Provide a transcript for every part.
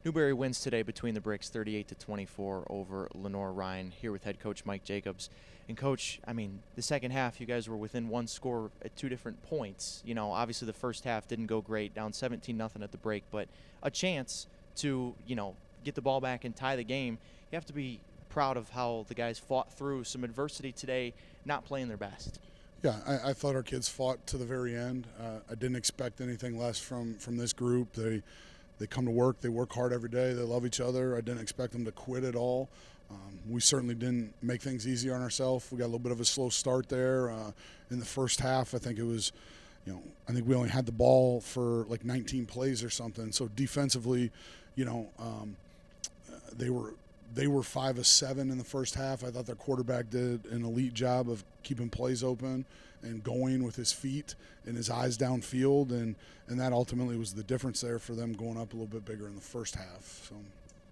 Newberry wins today between the bricks 38-24 over Lenoir-Rhyne, here with head coach Mike Jacobs. And coach, I mean, the second half you guys were within one score at 2 different points. You know, obviously the first half didn't go great, down 17-0 at the break, but a chance to, get the ball back and tie the game. You have to be proud of how the guys fought through some adversity today, not playing their best. Yeah, I thought our kids fought to the very end. I didn't expect anything less from this group. They come to work. They work hard every day. They love each other. I didn't expect them to quit at all. We certainly didn't make things easy on ourselves. We got a little bit of a slow start there in the first half. I think it was, I think we only had the ball for like 19 plays or something. So defensively, they were 5 of 7 in the first half. I thought their quarterback did an elite job of keeping plays open and going with his feet and his eyes downfield, and that ultimately was the difference there for them going up a little bit bigger in the first half. So.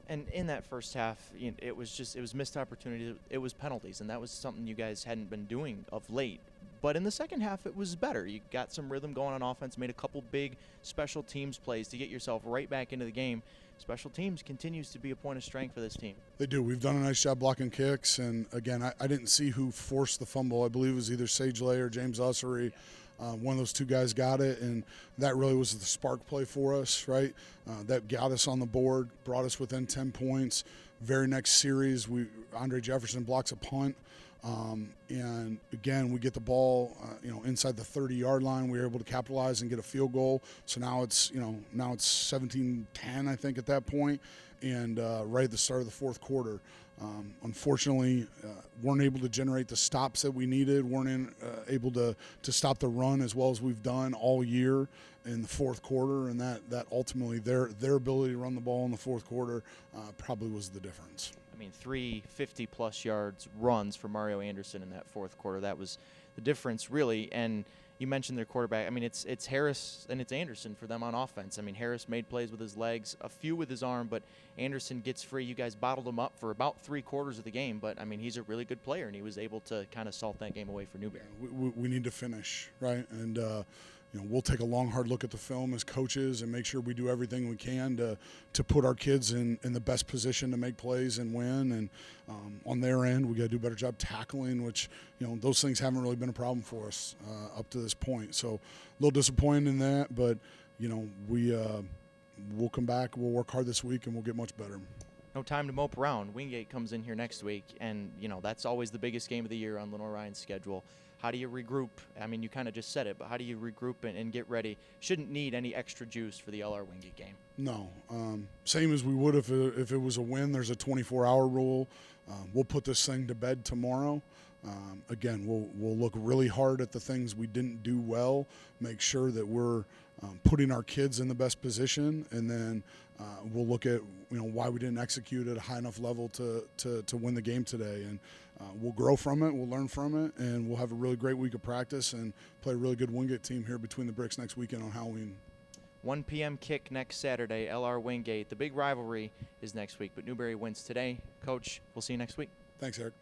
And in that first half, it was missed opportunity. It was penalties, and that was something you guys hadn't been doing of late. But in the second half, it was better. You got some rhythm going on offense, made a couple big special teams plays to get yourself right back into the game. Special teams continues to be a point of strength for this team. They do. We've done a nice job blocking kicks. And, again, I didn't see who forced the fumble. I believe it was either Sage Lay or James Ussery. One of those two guys got it, and that really was the spark play for us, right? That got us on the board, brought us within 10 points. Very next series, Andre Jefferson blocks a punt. And again, we get the ball, inside the 30-yard line. We were able to capitalize and get a field goal. So now it's 17-10, I think, at that point, and right at the start of the fourth quarter. Unfortunately, weren't able to generate the stops that we needed, weren't able to stop the run as well as we've done all year in the fourth quarter, and that ultimately their ability to run the ball in the fourth quarter probably was the difference. I mean, 3 50-plus yards runs for Mario Anderson in that fourth quarter. That was the difference, really. And you mentioned their quarterback. I mean, it's Harris and it's Anderson for them on offense. I mean, Harris made plays with his legs, a few with his arm, but Anderson gets free. You guys bottled him up for about 3/4 of the game, but, I mean, he's a really good player, and he was able to kind of salt that game away for Newberry. We need to finish, right? And, we'll take a long, hard look at the film as coaches and make sure we do everything we can to put our kids in the best position to make plays and win. And on their end, we got to do a better job tackling, which, those things haven't really been a problem for us up to this point. So a little disappointed in that, but, we'll come back, we'll work hard this week, and we'll get much better. No time to mope around. Wingate comes in here next week, and, that's always the biggest game of the year on Lenoir-Rhyne's schedule. How do you regroup? I mean, you kind of just said it, but how do you regroup and get ready? Shouldn't need any extra juice for the LR Wingate game. No. Same as we would if it was a win. There's a 24-hour rule. We'll put this thing to bed tomorrow. Again, we'll look really hard at the things we didn't do well, make sure that we're putting our kids in the best position, and then we'll look at why we didn't execute at a high enough level to win the game today. And we'll grow from it, we'll learn from it, and we'll have a really great week of practice and play a really good Wingate team here between the bricks next weekend on Halloween. 1 p.m. kick next Saturday, LR Wingate. The big rivalry is next week, but Newberry wins today. Coach, we'll see you next week. Thanks, Eric.